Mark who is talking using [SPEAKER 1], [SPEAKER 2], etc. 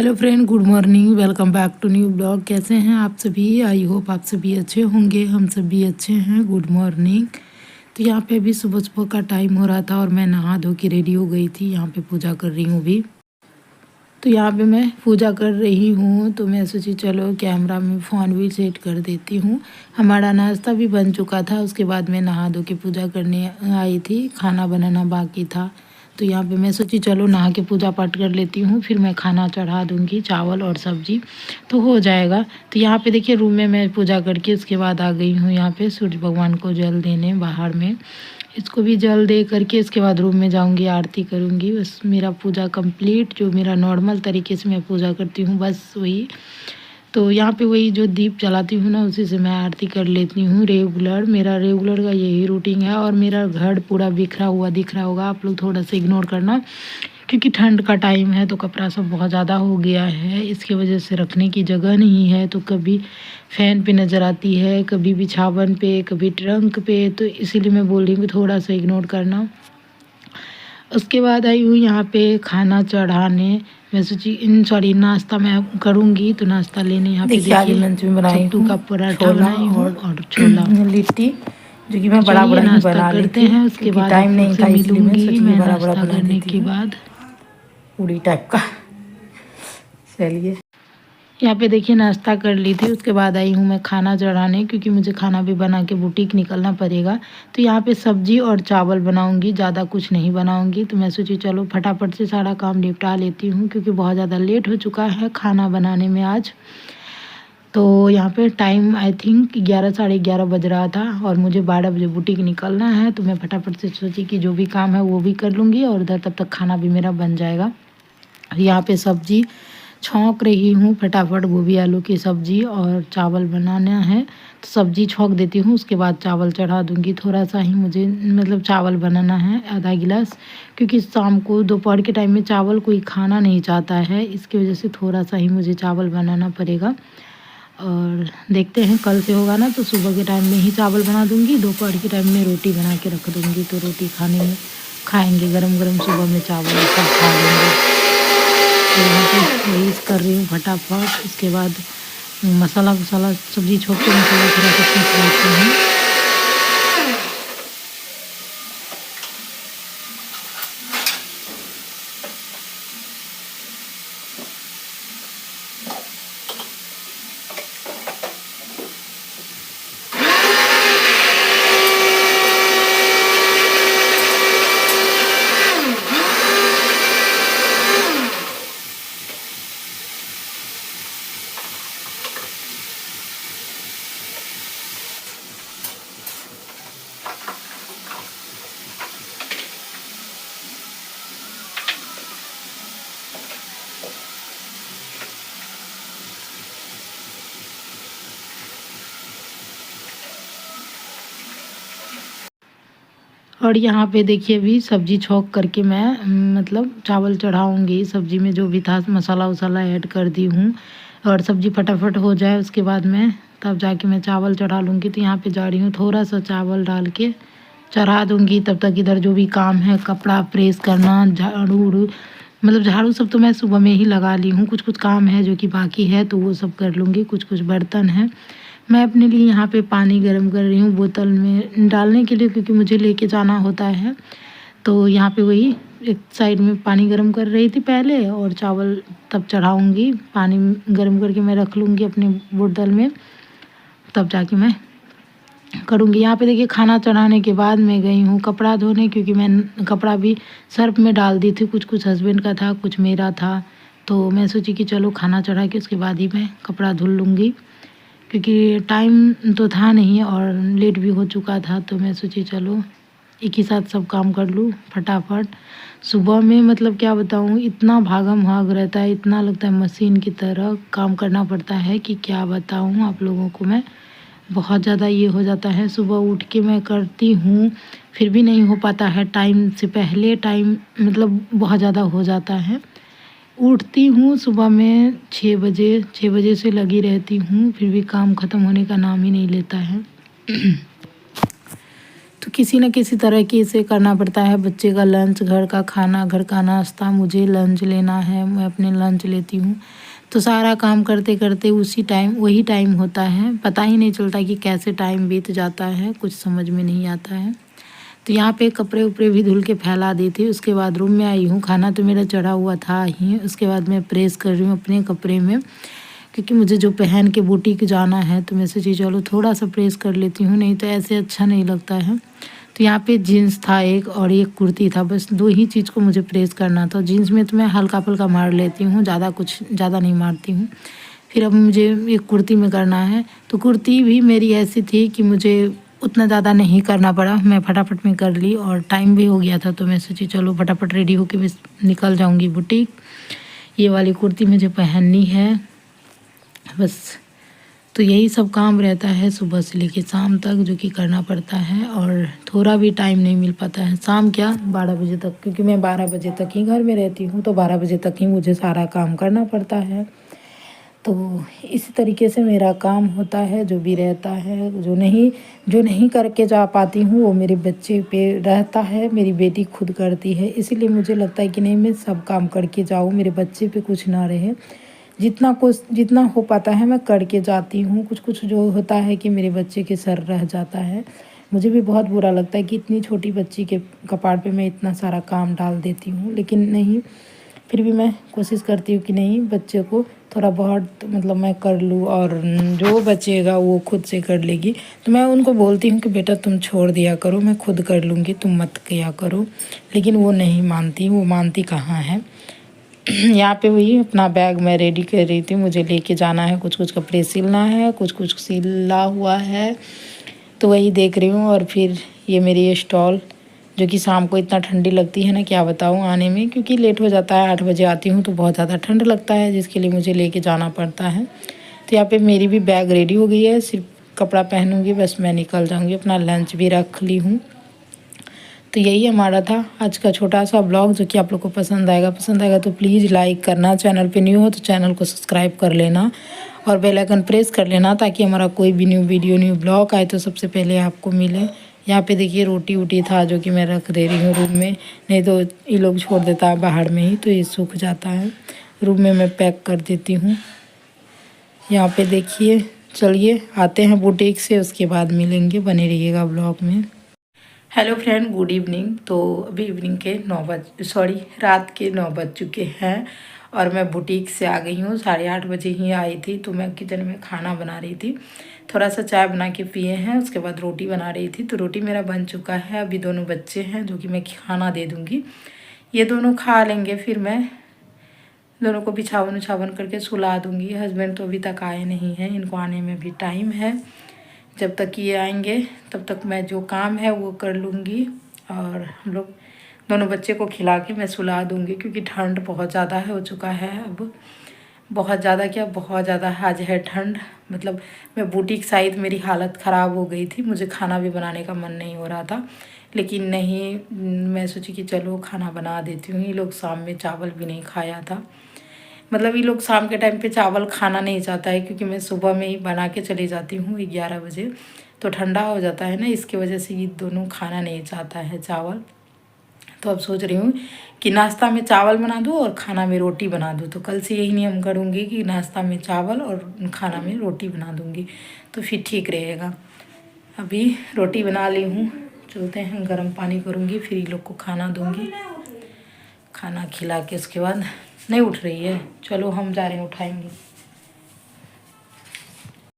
[SPEAKER 1] Hello friend, good morning. Welcome back to new blog. कैसे हैं आप सभी? आई होप आप सभी अच्छे होंगे। हम सभी अच्छे हैं। Good morning. तो यहाँ पे अभी सुबह सुबह का टाइम हो रहा था और मैं नहा धो के रेडी हो गई थी। यहाँ पे पूजा कर रही हूँ अभी। तो यहाँ पे मैं पूजा कर रही हूँ तो मैं सोची चलो कैमरा में फ़ोन भी सेट कर देती हूँ। हमारा नाश्ता भी बन चुका था। उसके बाद मैं नहा धो के पूजा करने आई थी। खाना बनाना बाकी था तो यहाँ पे मैं सोची चलो नहा के पूजा पाठ कर लेती हूँ, फिर मैं खाना चढ़ा दूँगी, चावल और सब्जी तो हो जाएगा। तो यहाँ पे देखिए रूम में मैं पूजा करके उसके बाद आ गई हूँ यहाँ पे सूर्य भगवान को जल देने बाहर में। इसको भी जल दे करके इसके बाद रूम में जाऊंगी, आरती करूंगी। बस मेरा पूजा कंप्लीट, जो मेरा नॉर्मल तरीके से मैं पूजा करती हूँ बस वही। तो यहाँ पे वही जो दीप जलाती हूँ ना, उसी से मैं आरती कर लेती हूँ रेगुलर। मेरा रेगुलर का यही रूटीन है। और मेरा घर पूरा बिखरा हुआ दिख रहा होगा, आप लोग थोड़ा सा इग्नोर करना क्योंकि ठंड का टाइम है तो कपड़ा सब बहुत ज़्यादा हो गया है। इसकी वजह से रखने की जगह नहीं है, तो कभी फ़ैन पे नज़र आती है, कभी बिछावन पे, कभी ट्रंक पे, तो इसीलिए मैं बोल रही हूँ कि थोड़ा सा इग्नोर करना। उसके बाद आई हूँ यहाँ पे खाना चढ़ाने। मैं सोची नाश्ता मैं करूँगी तो नाश्ता लेने यहाँ पे देखिए
[SPEAKER 2] लंच में बनाई
[SPEAKER 1] सत्तू का पराठा
[SPEAKER 2] छोला
[SPEAKER 1] बनाई हूँ और छोला
[SPEAKER 2] लिट्टी, जो कि मैं बड़ा
[SPEAKER 1] चलिए
[SPEAKER 2] बड़ा ही
[SPEAKER 1] नाश्ता
[SPEAKER 2] बना ली
[SPEAKER 1] करते
[SPEAKER 2] थी
[SPEAKER 1] हैं। उसके
[SPEAKER 2] क्योंकि
[SPEAKER 1] बाद
[SPEAKER 2] टाइम
[SPEAKER 1] आप लोग
[SPEAKER 2] नहीं
[SPEAKER 1] से
[SPEAKER 2] था, इसलिए मैं
[SPEAKER 1] मिलूंगी
[SPEAKER 2] सोची
[SPEAKER 1] मैं
[SPEAKER 2] बड़ा बड़ा
[SPEAKER 1] नाश्ता
[SPEAKER 2] बना
[SPEAKER 1] करने
[SPEAKER 2] देती
[SPEAKER 1] के
[SPEAKER 2] हूँ
[SPEAKER 1] बाद।
[SPEAKER 2] पूड़ी टाइप का। चलिए
[SPEAKER 1] यहाँ पे देखिए नाश्ता कर ली थी। उसके बाद आई हूँ मैं खाना चढ़ाने, क्योंकि मुझे खाना भी बना के बुटीक निकलना पड़ेगा। तो यहाँ पे सब्जी और चावल बनाऊँगी, ज़्यादा कुछ नहीं बनाऊँगी। तो मैं सोची चलो फटाफट से सारा काम निपटा लेती हूँ, क्योंकि बहुत ज़्यादा लेट हो चुका है खाना बनाने में आज। तो यहाँ पे टाइम आई थिंक 11 साढ़े 11 बज रहा था और मुझे 12 बजे बुटीक निकलना है। तो मैं फटाफट से सोची कि जो भी काम है वो भी कर लूँगी और उधर तब तक खाना भी मेरा बन जाएगा। यहाँ पे सब्जी छौंक रही हूँ फटाफट, गोभी आलू की सब्ज़ी और चावल बनाना है तो सब्ज़ी छौंक देती हूँ। उसके बाद चावल चढ़ा दूँगी। थोड़ा सा ही मुझे मतलब चावल बनाना है, आधा गिलास, क्योंकि शाम को दोपहर के टाइम में चावल कोई खाना नहीं चाहता है। इसकी वजह से थोड़ा सा ही मुझे चावल बनाना पड़ेगा। और देखते हैं कल से होगा ना तो सुबह के टाइम में ही चावल बना दूँगी, दोपहर के टाइम में रोटी बना के रख दूँगी। तो रोटी खाने में खाएँगे गरम गरम, सुबह में चावल सब खा लेंगे। तो यहाँ पे वही कर रही हूँ फटाफट। उसके बाद मसाला वसाला सब्ज़ी छोड़ के मसाला थोड़ा सा पीस लेती हूँ। और यहाँ पे देखिए अभी सब्ज़ी छौंक करके मैं मतलब चावल चढ़ाऊँगी। सब्ज़ी में जो भी था मसाला वसाला ऐड कर दी हूँ और सब्ज़ी फटाफट हो जाए उसके बाद मैं तब जाके मैं चावल चढ़ा लूँगी। तो यहाँ पे जा रही हूँ, थोड़ा सा चावल डाल के चढ़ा दूँगी। तब तक इधर जो भी काम है, कपड़ा प्रेस करना, झाड़ू उड़ू, मतलब झाड़ू सब तो मैं सुबह में ही लगा ली हूँ। कुछ कुछ काम है जो कि बाकी है तो वो सब कर लूँगी। कुछ कुछ बर्तन हैं। मैं अपने लिए यहाँ पे पानी गर्म कर रही हूँ बोतल में डालने के लिए, क्योंकि मुझे लेके जाना होता है। तो यहाँ पे वही एक साइड में पानी गर्म कर रही थी पहले और चावल तब चढ़ाऊँगी। पानी गर्म करके मैं रख लूँगी अपने बोतल में, तब जाके मैं करूँगी। यहाँ पे देखिए खाना चढ़ाने के बाद मैं गई हूँ कपड़ा धोने, क्योंकि मैं कपड़ा भी सर्फ में डाल दी थी। कुछ कुछ हस्बैंड का था, कुछ मेरा था। तो मैं सोची कि चलो खाना चढ़ा के उसके बाद ही मैं कपड़ा धुल लूँगी, क्योंकि टाइम तो था नहीं और लेट भी हो चुका था। तो मैं सोची चलो एक ही साथ सब काम कर लूँ फटाफट। सुबह में मतलब क्या बताऊँ, इतना भागम भाग रहता है, इतना लगता है मशीन की तरह काम करना पड़ता है कि क्या बताऊँ आप लोगों को मैं। बहुत ज़्यादा ये हो जाता है। सुबह उठ के मैं करती हूँ फिर भी नहीं हो पाता है टाइम से पहले। टाइम मतलब बहुत ज़्यादा हो जाता है। उठती हूँ सुबह में 6 बजे से लगी रहती हूँ, फिर भी काम ख़त्म होने का नाम ही नहीं लेता है। तो किसी न किसी तरह की इसे करना पड़ता है। बच्चे का लंच, घर का खाना, घर का नाश्ता, मुझे लंच लेना है, मैं अपने लंच लेती हूँ। तो सारा काम करते करते वही टाइम होता है, पता ही नहीं चलता कि कैसे टाइम बीत जाता है, कुछ समझ में नहीं आता है। तो यहाँ पे कपड़े उपड़े भी धुल के फैला दी थी। उसके बाद रूम में आई हूँ, खाना तो मेरा चढ़ा हुआ था ही। उसके बाद मैं प्रेस कर रही हूँ अपने कपड़े में, क्योंकि मुझे जो पहन के बुटीक जाना है तो मैं सोची चलो थोड़ा सा प्रेस कर लेती हूँ, नहीं तो ऐसे अच्छा नहीं लगता है। तो यहाँ पे जीन्स था एक और एक कुर्ती था, बस 2 ही चीज़ को मुझे प्रेस करना था। जीन्स में तो मैं हल्का फुल्का मार लेती हूँ, ज़्यादा नहीं मारती हूँ। फिर अब मुझे एक कुर्ती में करना है। तो कुर्ती भी मेरी ऐसी थी कि मुझे उतना ज़्यादा नहीं करना पड़ा, मैं फटाफट में कर ली और टाइम भी हो गया था। तो मैं सोची चलो फटाफट रेडी होके मैं निकल जाऊँगी बुटीक। ये वाली कुर्ती मुझे पहननी है बस। तो यही सब काम रहता है सुबह से लेके शाम तक, जो कि करना पड़ता है और थोड़ा भी टाइम नहीं मिल पाता है। शाम क्या 12 बजे तक, क्योंकि मैं 12 बजे तक ही घर में रहती हूँ, तो 12 बजे तक ही मुझे सारा काम करना पड़ता है। तो इसी तरीके से मेरा काम होता है, जो भी रहता है। जो नहीं करके जा पाती हूँ वो मेरे बच्चे पे रहता है। मेरी बेटी खुद करती है, इसीलिए मुझे लगता है कि नहीं, मैं सब काम करके जाऊँ, मेरे बच्चे पे कुछ ना रहे। जितना हो पाता है मैं करके जाती हूँ। कुछ जो होता है कि मेरे बच्चे के सर रह जाता है, मुझे भी बहुत बुरा लगता है कि इतनी छोटी बच्ची के कपाड़ पे मैं इतना सारा काम डाल देती हूँ। लेकिन नहीं, फिर भी मैं कोशिश करती हूँ कि नहीं, बच्चे को थोड़ा बहुत मतलब मैं कर लूँ, और जो बचेगा वो खुद से कर लेगी। तो मैं उनको बोलती हूँ कि बेटा तुम छोड़ दिया करो, मैं खुद कर लूँगी, तुम मत किया करो। लेकिन वो नहीं मानती, वो मानती कहाँ है। यहाँ पे वही अपना बैग मैं रेडी कर रही थी, मुझे लेके जाना है, कुछ कपड़े सिलना है, कुछ सिला हुआ है, तो वही देख रही हूँ। और फिर ये मेरी ये स्टॉल, जो कि शाम को इतना ठंडी लगती है ना, क्या बताऊँ आने में, क्योंकि लेट हो जाता है, 8 बजे आती हूँ तो बहुत ज़्यादा ठंड लगता है, जिसके लिए मुझे लेके जाना पड़ता है। तो यहाँ पे मेरी भी बैग रेडी हो गई है, सिर्फ कपड़ा पहनूँगी बस, मैं निकल जाऊँगी। अपना लंच भी रख ली हूँ। तो यही हमारा था आज का छोटा सा ब्लॉग, जो कि आप लोग को पसंद आएगा तो प्लीज़ लाइक करना, चैनल पे न्यू हो तो चैनल को सब्सक्राइब कर लेना और बेल आइकन प्रेस कर लेना, ताकि हमारा कोई भी न्यू वीडियो न्यू ब्लॉग आए तो सबसे पहले आपको मिले। यहाँ पे देखिए रोटी वोटी था, जो कि मैं रख दे रही हूँ रूम में, नहीं तो ये लोग छोड़ देता है बाहर में ही, तो ये सूख जाता है। रूम में मैं पैक कर देती हूँ। यहाँ पे देखिए, चलिए आते हैं बुटीक से, उसके बाद मिलेंगे, बने रहिएगा ब्लॉग में। Hello friend, good evening. तो अभी इवनिंग के रात के 9 बज चुके हैं और मैं बुटीक से आ गई हूँ। 8:30 बजे ही आई थी। तो मैं किचन में खाना बना रही थी, थोड़ा सा चाय बना के पिए हैं, उसके बाद रोटी बना रही थी। तो रोटी मेरा बन चुका है। अभी दोनों बच्चे हैं, जो कि मैं खाना दे दूँगी, ये दोनों खा लेंगे, फिर मैं दोनों को बिछावन उछावन करके सुला दूँगी। हस्बैंड तो अभी तक आए नहीं हैं, इनको आने में भी टाइम है। जब तक ये आएंगे तब तक मैं जो काम है वो कर लूँगी, और हम लोग दोनों बच्चे को खिला के मैं सुला दूँगी, क्योंकि ठंड बहुत ज़्यादा है हो चुका है। अब बहुत ज़्यादा क्या, बहुत ज़्यादा आज है ठंड। मतलब मैं बुटीक साइड मेरी हालत ख़राब हो गई थी, मुझे खाना भी बनाने का मन नहीं हो रहा था, लेकिन नहीं, मैं सोची कि चलो खाना बना देती हूँ। ये लोग शाम में चावल भी नहीं खाया था, मतलब ये लोग शाम के टाइम पे चावल खाना नहीं चाहता है, क्योंकि मैं सुबह में ही बना के चली जाती हूँ 11 बजे, तो ठंडा हो जाता है ना, इसके वजह से ये दोनों खाना नहीं चाहता है चावल। तो अब सोच रही हूँ कि नाश्ता में चावल बना दूँ और खाना में रोटी बना दूँ। तो कल से यही नियम करूँगी कि नाश्ता में चावल और खाना में रोटी बना दूँगी, तो फिर ठीक रहेगा। अभी रोटी बना ली हूँ, चलते हैं, गर्म पानी करूँगी, फिर ये लोग को खाना दूँगी। खाना खिला के उसके बाद नहीं उठ रही है, चलो हम जा रहे हैं उठाएंगे।